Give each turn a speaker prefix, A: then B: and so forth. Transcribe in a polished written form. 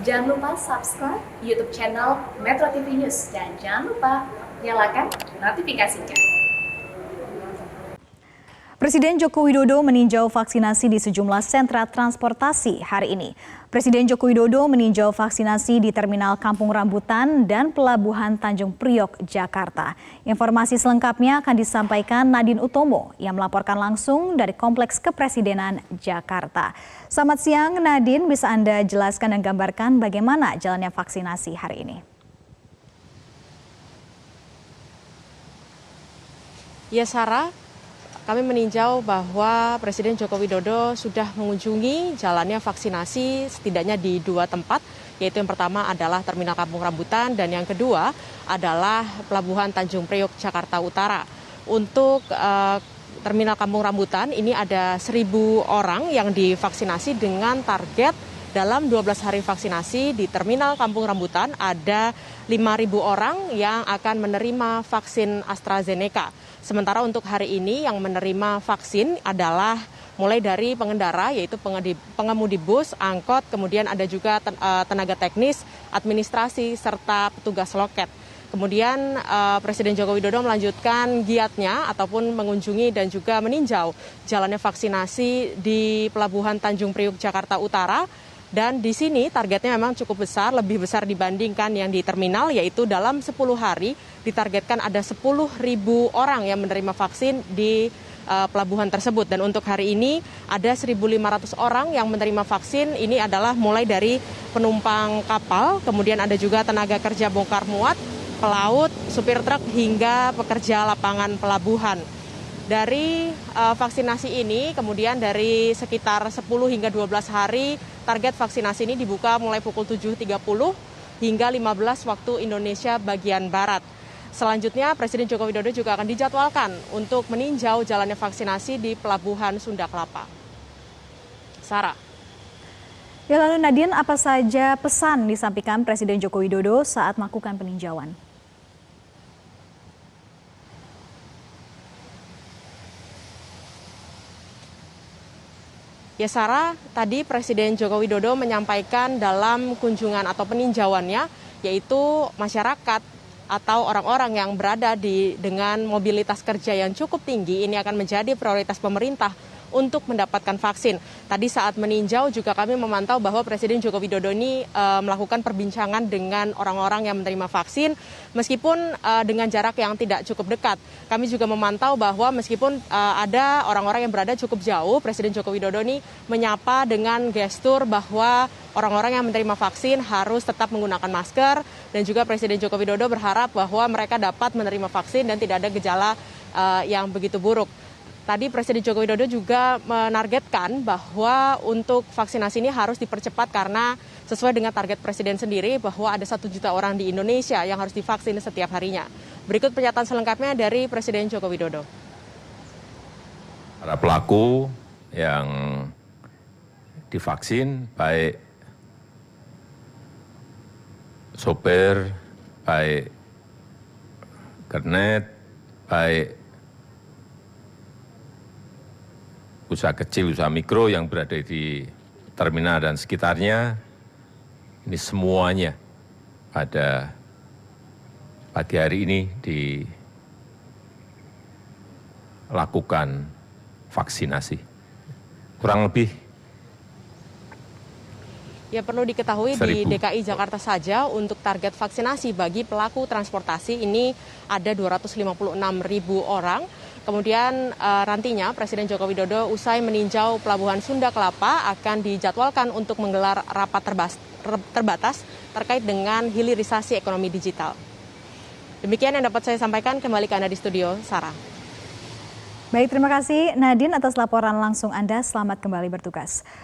A: Jangan lupa subscribe YouTube channel Metro TV News dan jangan lupa nyalakan notifikasinya.
B: Presiden Joko Widodo meninjau vaksinasi di sejumlah sentra transportasi hari ini. Presiden Joko Widodo meninjau vaksinasi di Terminal Kampung Rambutan dan Pelabuhan Tanjung Priok, Jakarta. Informasi selengkapnya akan disampaikan Nadine Utomo yang melaporkan langsung dari Kompleks Kepresidenan Jakarta. Selamat siang Nadine, bisa Anda jelaskan dan gambarkan bagaimana jalannya vaksinasi hari ini?
C: Ya Sarah, kami meninjau bahwa Presiden Joko Widodo sudah mengunjungi jalannya vaksinasi setidaknya di dua tempat, yaitu yang pertama adalah Terminal Kampung Rambutan dan yang kedua adalah Pelabuhan Tanjung Priok, Jakarta Utara. Untuk Terminal Kampung Rambutan ini ada 1.000 orang yang divaksinasi dengan target dalam 12 hari vaksinasi di Terminal Kampung Rambutan ada 5.000 orang yang akan menerima vaksin AstraZeneca. Sementara untuk hari ini yang menerima vaksin adalah mulai dari pengendara yaitu pengemudi bus, angkot, kemudian ada juga tenaga teknis, administrasi, serta petugas loket. Kemudian Presiden Joko Widodo melanjutkan giatnya ataupun mengunjungi dan juga meninjau jalannya vaksinasi di Pelabuhan Tanjung Priok, Jakarta Utara. Dan di sini targetnya memang cukup besar, lebih besar dibandingkan yang di terminal, yaitu dalam 10 hari ditargetkan ada 10.000 orang yang menerima vaksin di pelabuhan tersebut. Dan untuk hari ini ada 1.500 orang yang menerima vaksin, ini adalah mulai dari penumpang kapal, kemudian ada juga tenaga kerja bongkar muat, pelaut, supir truk, hingga pekerja lapangan pelabuhan. Dari vaksinasi ini, kemudian dari sekitar 10 hingga 12 hari, target vaksinasi ini dibuka mulai pukul 7.30 hingga 15 waktu Indonesia bagian Barat. Selanjutnya, Presiden Joko Widodo juga akan dijadwalkan untuk meninjau jalannya vaksinasi di Pelabuhan Sunda Kelapa. Sarah.
B: Ya, lalu Nadine, apa saja pesan disampaikan Presiden Joko Widodo saat melakukan peninjauan?
C: Ya Sarah, tadi Presiden Joko Widodo menyampaikan dalam kunjungan atau peninjauannya, yaitu masyarakat atau orang-orang yang berada dengan mobilitas kerja yang cukup tinggi ini akan menjadi prioritas pemerintah untuk mendapatkan vaksin. Tadi saat meninjau juga kami memantau bahwa Presiden Joko Widodo ini melakukan perbincangan dengan orang-orang yang menerima vaksin meskipun dengan jarak yang tidak cukup dekat. Kami juga memantau bahwa meskipun ada orang-orang yang berada cukup jauh, Presiden Joko Widodo ini menyapa dengan gestur bahwa orang-orang yang menerima vaksin harus tetap menggunakan masker, dan juga Presiden Joko Widodo berharap bahwa mereka dapat menerima vaksin dan tidak ada gejala yang begitu buruk. Tadi Presiden Joko Widodo juga menargetkan bahwa untuk vaksinasi ini harus dipercepat karena sesuai dengan target Presiden sendiri bahwa ada 1 juta orang di Indonesia yang harus divaksin setiap harinya. Berikut pernyataan selengkapnya dari Presiden Joko Widodo.
D: Para pelaku yang divaksin, baik sopir, baik kernet, baik usaha kecil, usaha mikro yang berada di terminal dan sekitarnya, ini semuanya pada pagi hari ini dilakukan vaksinasi. Kurang lebih
C: ya perlu diketahui
D: 1.000.
C: di DKI Jakarta saja untuk target vaksinasi bagi pelaku transportasi ini ada 256.000 orang. Kemudian nantinya Presiden Joko Widodo usai meninjau Pelabuhan Sunda Kelapa akan dijadwalkan untuk menggelar rapat terbatas terkait dengan hilirisasi ekonomi digital. Demikian yang dapat saya sampaikan, kembali ke Anda di studio, Sarah.
B: Baik, terima kasih Nadine atas laporan langsung Anda. Selamat kembali bertugas.